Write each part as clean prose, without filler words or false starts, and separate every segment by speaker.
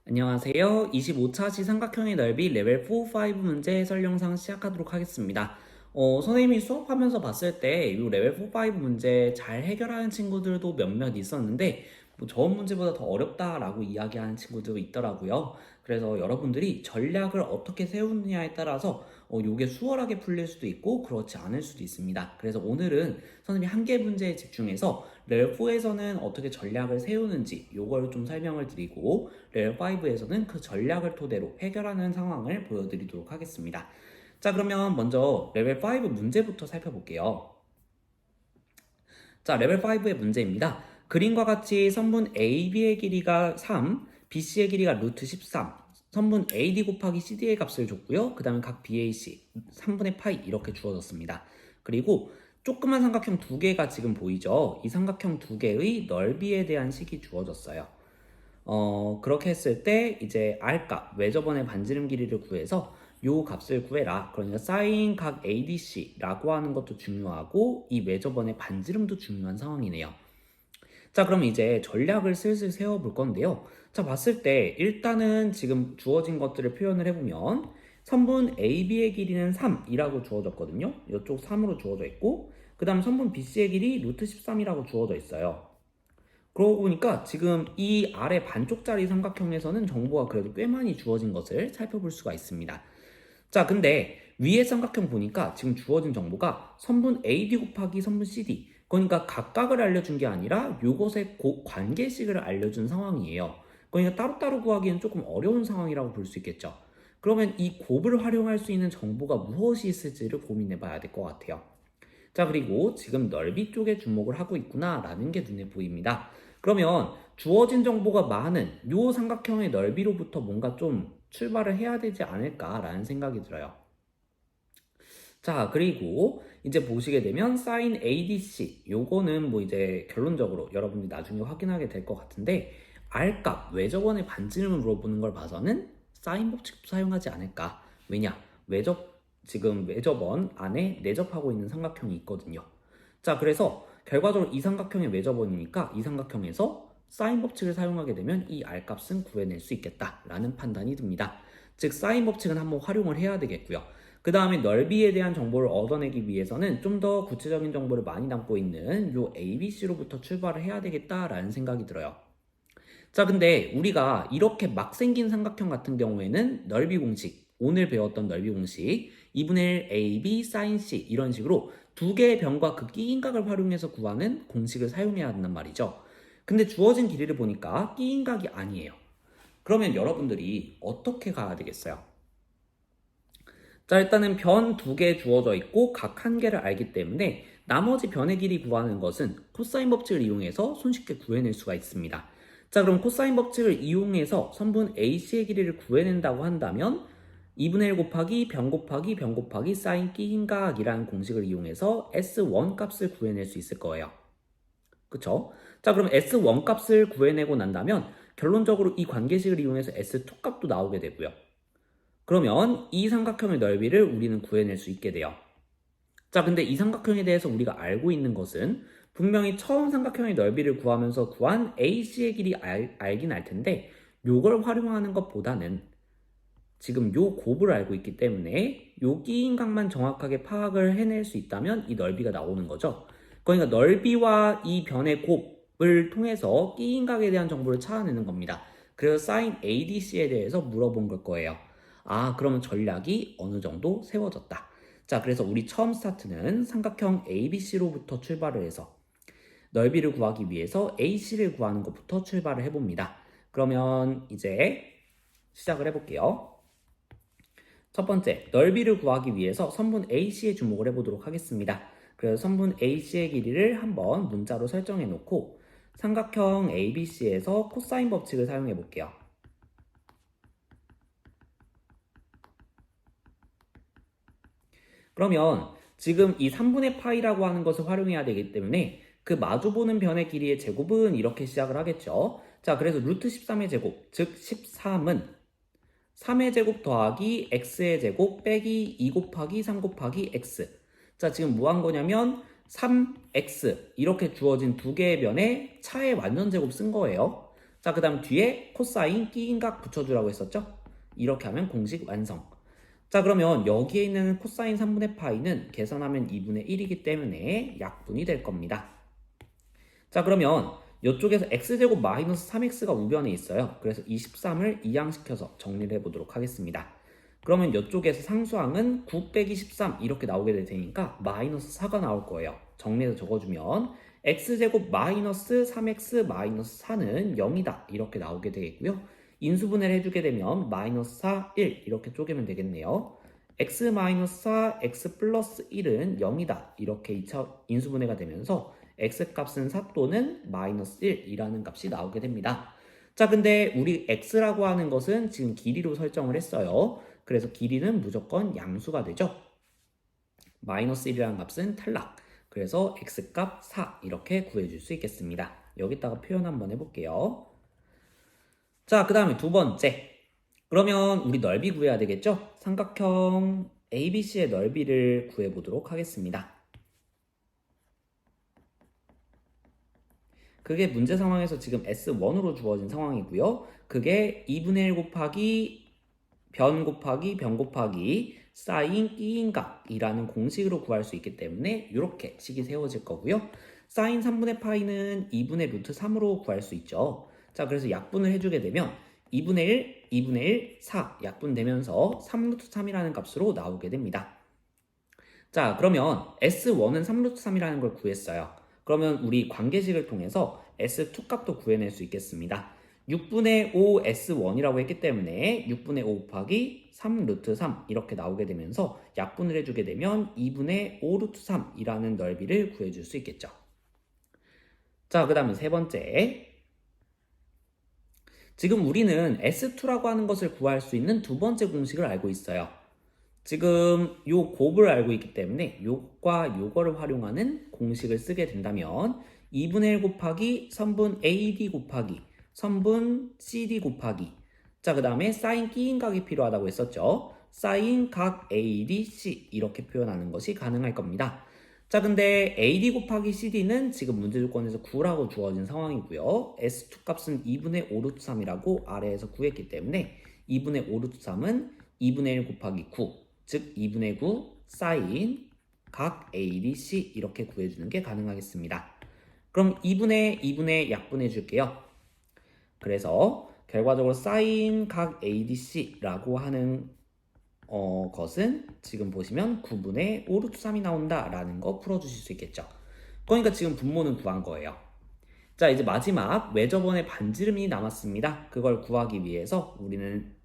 Speaker 1: 안녕하세요. 25차 시삼각형의 넓이 레벨 4, 5 문제 해설 영상 시작하도록 하겠습니다. 선생님이 수업하면서 봤을 때 이 레벨 4, 5 문제 잘 해결하는 친구들도 몇몇 있었는데 뭐 저번 문제보다 더 어렵다라고 이야기하는 친구도 있더라고요. 그래서 여러분들이 전략을 어떻게 세우느냐에 따라서 요게 수월하게 풀릴 수도 있고 그렇지 않을 수도 있습니다. 그래서 오늘은 선생님이 한 개 문제에 집중해서 레벨 4에서는 어떻게 전략을 세우는지 요걸 좀 설명을 드리고 레벨 5에서는 그 전략을 토대로 해결하는 상황을 보여드리도록 하겠습니다. 자, 그러면 먼저 레벨 5 문제부터 살펴볼게요. 자, 레벨 5의 문제입니다. 그림과 같이 선분 AB의 길이가 3, BC의 길이가 루트 13, 선분 AD 곱하기 CD의 값을 줬고요. 그 다음에 각 BAC 3분의 파이 이렇게 주어졌습니다. 그리고 조그만 삼각형 두 개가 지금 보이죠? 이 삼각형 두 개의 넓이에 대한 식이 주어졌어요. 그렇게 했을 때 이제 R값, 외접원의 반지름 길이를 구해서 요 값을 구해라. 그러니까 사인 각 ADC라고 하는 것도 중요하고 이 외접원의 반지름도 중요한 상황이네요. 자, 그럼 이제 전략을 슬슬 세워볼 건데요. 자, 봤을 때 일단은 지금 주어진 것들을 표현을 해보면 선분 AB의 길이는 3이라고 주어졌거든요. 이쪽 3으로 주어져 있고 그 다음 선분 BC의 길이 루트 13이라고 주어져 있어요. 그러고 보니까 지금 이 아래 반쪽짜리 삼각형에서는 정보가 그래도 꽤 많이 주어진 것을 살펴볼 수가 있습니다. 자, 근데 위에 삼각형 보니까 지금 주어진 정보가 선분 AD 곱하기 선분 CD, 그러니까 각각을 알려준 게 아니라 요것의 관계식을 알려준 상황이에요. 그러니까 따로따로 구하기는 조금 어려운 상황이라고 볼 수 있겠죠. 그러면 이 곱을 활용할 수 있는 정보가 무엇이 있을지를 고민해 봐야 될 것 같아요. 자, 그리고 지금 넓이 쪽에 주목을 하고 있구나라는 게 눈에 보입니다. 그러면 주어진 정보가 많은 요 삼각형의 넓이로부터 뭔가 좀 출발을 해야 되지 않을까라는 생각이 들어요. 자, 그리고 이제 보시게 되면 sin ADC 요거는 뭐 이제 결론적으로 여러분들이 나중에 확인하게 될 것 같은데 R값, 외접원의 반지름을 물어보는 걸 봐서는 사인 법칙도 사용하지 않을까. 왜냐? 지금 외접원 안에 내접하고 있는 삼각형이 있거든요. 자, 그래서 결과적으로 이 삼각형의 외접원이니까 이 삼각형에서 사인 법칙을 사용하게 되면 이 R값은 구해낼 수 있겠다라는 판단이 듭니다. 즉 사인 법칙은 한번 활용을 해야 되겠고요. 그 다음에 넓이에 대한 정보를 얻어내기 위해서는 좀 더 구체적인 정보를 많이 담고 있는 요 ABC로부터 출발을 해야 되겠다라는 생각이 들어요. 자, 근데 우리가 이렇게 막 생긴 삼각형 같은 경우에는 넓이 공식, 오늘 배웠던 넓이 공식 2분의 1 AB sin C 이런 식으로 두 개의 변과 그 끼인각을 활용해서 구하는 공식을 사용해야 한단 말이죠. 근데 주어진 길이를 보니까 끼인각이 아니에요. 그러면 여러분들이 어떻게 가야 되겠어요? 자, 일단은 변 두 개 주어져 있고 각 한 개를 알기 때문에 나머지 변의 길이 구하는 것은 코사인 법칙을 이용해서 손쉽게 구해낼 수가 있습니다. 자, 그럼 코사인 법칙을 이용해서 선분 AC의 길이를 구해낸다고 한다면 2분의 1 곱하기 변 곱하기 변 곱하기 사인 끼인각이라는 공식을 이용해서 S1 값을 구해낼 수 있을 거예요. 그쵸? 자, 그럼 S1 값을 구해내고 난다면 결론적으로 이 관계식을 이용해서 S2 값도 나오게 되고요. 그러면 이 삼각형의 넓이를 우리는 구해낼 수 있게 돼요. 자, 근데 이 삼각형에 대해서 우리가 알고 있는 것은 분명히 처음 삼각형의 넓이를 구하면서 구한 AC의 길이 알긴 알 텐데 요걸 활용하는 것보다는 지금 요 곱을 알고 있기 때문에 요 끼인각만 정확하게 파악을 해낼 수 있다면 이 넓이가 나오는 거죠. 그러니까 넓이와 이 변의 곱을 통해서 끼인각에 대한 정보를 찾아내는 겁니다. 그래서 sin ADC에 대해서 물어본 걸 거예요. 아, 그러면 전략이 어느 정도 세워졌다. 자, 그래서 우리 처음 스타트는 삼각형 ABC로부터 출발을 해서 넓이를 구하기 위해서 AC를 구하는 것부터 출발을 해봅니다. 그러면 이제 시작을 해볼게요. 첫 번째, 넓이를 구하기 위해서 선분 AC에 주목을 해보도록 하겠습니다. 그래서 선분 AC의 길이를 한번 문자로 설정해 놓고 삼각형 ABC에서 코사인 법칙을 사용해 볼게요. 그러면 지금 이 3분의 파이라고 하는 것을 활용해야 되기 때문에 그 마주보는 변의 길이의 제곱은 이렇게 시작을 하겠죠. 자, 그래서 루트 13의 제곱, 즉 13은 3의 제곱 더하기 x의 제곱 빼기 2 곱하기 3 곱하기 x. 자, 지금 뭐 한 거냐면 3x 이렇게 주어진 두 개의 변의 차의 완전 제곱 쓴 거예요. 자, 그 다음 뒤에 코사인 끼인각 붙여주라고 했었죠? 이렇게 하면 공식 완성. 자, 그러면 여기에 있는 코사인 3분의 파이는 계산하면 2분의 1이기 때문에 약분이 될 겁니다. 자, 그러면 이쪽에서 x제곱 마이너스 3x가 우변에 있어요. 그래서 23을 이항시켜서 정리를 해보도록 하겠습니다. 그러면 이쪽에서 상수항은 9 빼기 13 이렇게 나오게 될 테니까 마이너스 4가 나올 거예요. 정리해서 적어주면 x제곱 마이너스 3x 마이너스 4는 0이다 이렇게 나오게 되겠고요. 인수분해를 해주게 되면 마이너스 4, 1 이렇게 쪼개면 되겠네요. x 마이너스 4, x 플러스 1은 0이다 이렇게 2차 인수분해가 되면서 x값은 4 또는 마이너스 1이라는 값이 나오게 됩니다. 자, 근데 우리 x라고 하는 것은 지금 길이로 설정을 했어요. 그래서 길이는 무조건 양수가 되죠. 마이너스 1이라는 값은 탈락. 그래서 x값 4 이렇게 구해줄 수 있겠습니다. 여기다가 표현 한번 해볼게요. 자, 그 다음에 두 번째. 그러면 우리 넓이 구해야 되겠죠? 삼각형 ABC의 넓이를 구해보도록 하겠습니다. 그게 문제 상황에서 지금 S1으로 주어진 상황이고요. 그게 2분의 1 곱하기 변 곱하기 사인 끼인각이라는 공식으로 구할 수 있기 때문에 이렇게 식이 세워질 거고요. 사인 3분의 파이는 2분의 루트 3으로 구할 수 있죠. 자, 그래서 약분을 해주게 되면 2분의 1, 4 약분되면서 3루트 3이라는 값으로 나오게 됩니다. 자, 그러면 S1은 3루트 3이라는 걸 구했어요. 그러면 우리 관계식을 통해서 S2 값도 구해낼 수 있겠습니다. 6분의 5 S1이라고 했기 때문에 6분의 5 곱하기 3 루트 3 이렇게 나오게 되면서 약분을 해주게 되면 2분의 5 루트 3이라는 넓이를 구해줄 수 있겠죠. 자, 그 다음에 세 번째. 지금 우리는 S2라고 하는 것을 구할 수 있는 두 번째 공식을 알고 있어요. 지금 요 곱을 알고 있기 때문에 요과 요거를 활용하는 공식을 쓰게 된다면 2분의 1 곱하기 선분 AD 곱하기 선분 CD 곱하기 자, 그 다음에 사인 끼인각이 필요하다고 했었죠. 사인 각 ADC 이렇게 표현하는 것이 가능할 겁니다. 자, 근데 AD 곱하기 CD는 지금 문제 조건에서 9라고 주어진 상황이고요. S2 값은 2분의 5 루트 3이라고 아래에서 구했기 때문에 2분의 5 루트 3은 2분의 1 곱하기 9 즉 2분의 9 사인 각 ADC 이렇게 구해주는 게 가능하겠습니다. 그럼 2분의 약분해 줄게요. 그래서 결과적으로 사인 각 ADC라고 하는 것은 지금 보시면 9분의 5 루트 3이 나온다라는 거 풀어주실 수 있겠죠. 그러니까 지금 분모는 구한 거예요. 자, 이제 마지막 외접원의 반지름이 남았습니다. 그걸 구하기 위해서 우리는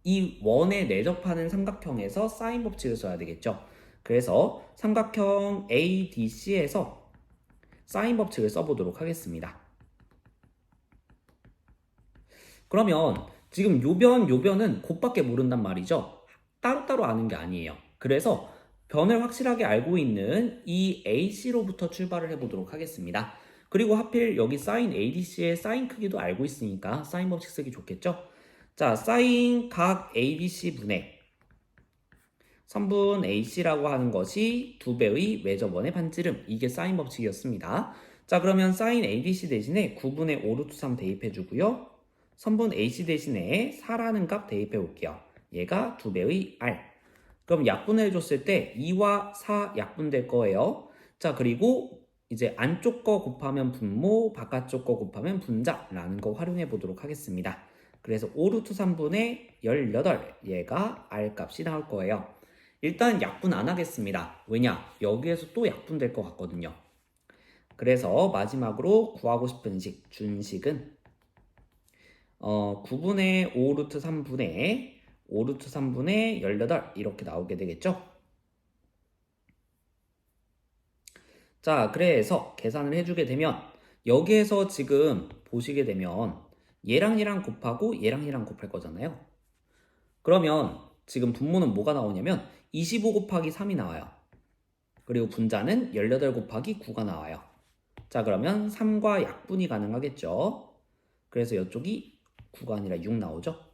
Speaker 1: 이 원에 내접하는 삼각형에서 사인 법칙을 써야 되겠죠. 그래서 삼각형 ADC에서 사인 법칙을 써보도록 하겠습니다. 그러면 지금 요변은 곱밖에 모른단 말이죠. 따로따로 아는 게 아니에요. 그래서 변을 확실하게 알고 있는 이 AC로부터 출발을 해보도록 하겠습니다. 그리고 하필 여기 사인 ADC의 사인 크기도 알고 있으니까 사인 법칙 쓰기 좋겠죠. 자, 사인 각 ABC 분의 선분 AC라고 하는 것이 2배의 외접원의 반지름 이게 사인 법칙이었습니다. 자, 그러면 사인 ADC 대신에 9분의 5 루트 3 대입해 주고요. 선분 AC 대신에 4라는 값 대입해 볼게요. 얘가 2배의 R. 그럼 약분해 줬을 때 2와 4 약분될 거예요. 자, 그리고 이제 안쪽 거 곱하면 분모, 바깥쪽 거 곱하면 분자라는 거 활용해 보도록 하겠습니다. 그래서 5 루트 3분의 18 얘가 R 값이 나올 거예요. 일단 약분 안 하겠습니다. 왜냐? 여기에서 또 약분될 것 같거든요. 그래서 마지막으로 구하고 싶은 식, 준식은 9분의 5 루트 3분의 5 루트 3분의 18 이렇게 나오게 되겠죠? 자, 그래서 계산을 해주게 되면 여기에서 지금 보시게 되면 얘랑 곱하고 얘랑 곱할 거잖아요. 그러면 지금 분모는 뭐가 나오냐면 25 곱하기 3이 나와요. 그리고 분자는 18 곱하기 9가 나와요. 자, 그러면 3과 약분이 가능하겠죠. 그래서 이쪽이 9가 아니라 6 나오죠.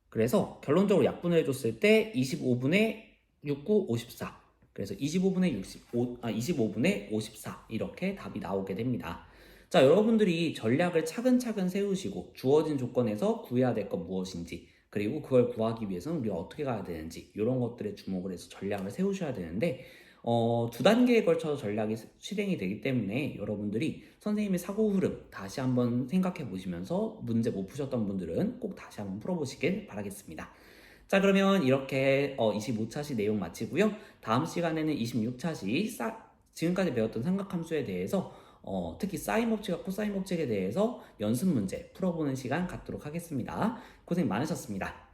Speaker 1: 그래서 결론적으로 약분을 해줬을 때 25분의 69, 54. 그래서 25분의 54 이렇게 답이 나오게 됩니다. 자, 자, 여러분들이 전략을 차근차근 세우시고 주어진 조건에서 구해야 될 것 무엇인지, 그리고 그걸 구하기 위해서는 우리가 어떻게 가야 되는지 이런 것들에 주목을 해서 전략을 세우셔야 되는데, 두 단계에 걸쳐서 전략이 실행이 되기 때문에 여러분들이 선생님의 사고 흐름 다시 한번 생각해 보시면서 문제 못 푸셨던 분들은 꼭 다시 한번 풀어보시길 바라겠습니다. 자, 그러면 이렇게 25차시 내용 마치고요. 다음 시간에는 26차시 지금까지 배웠던 삼각함수에 대해서 특히 사인 법칙과 코사인 법칙에 대해서 연습 문제 풀어보는 시간 갖도록 하겠습니다. 고생 많으셨습니다.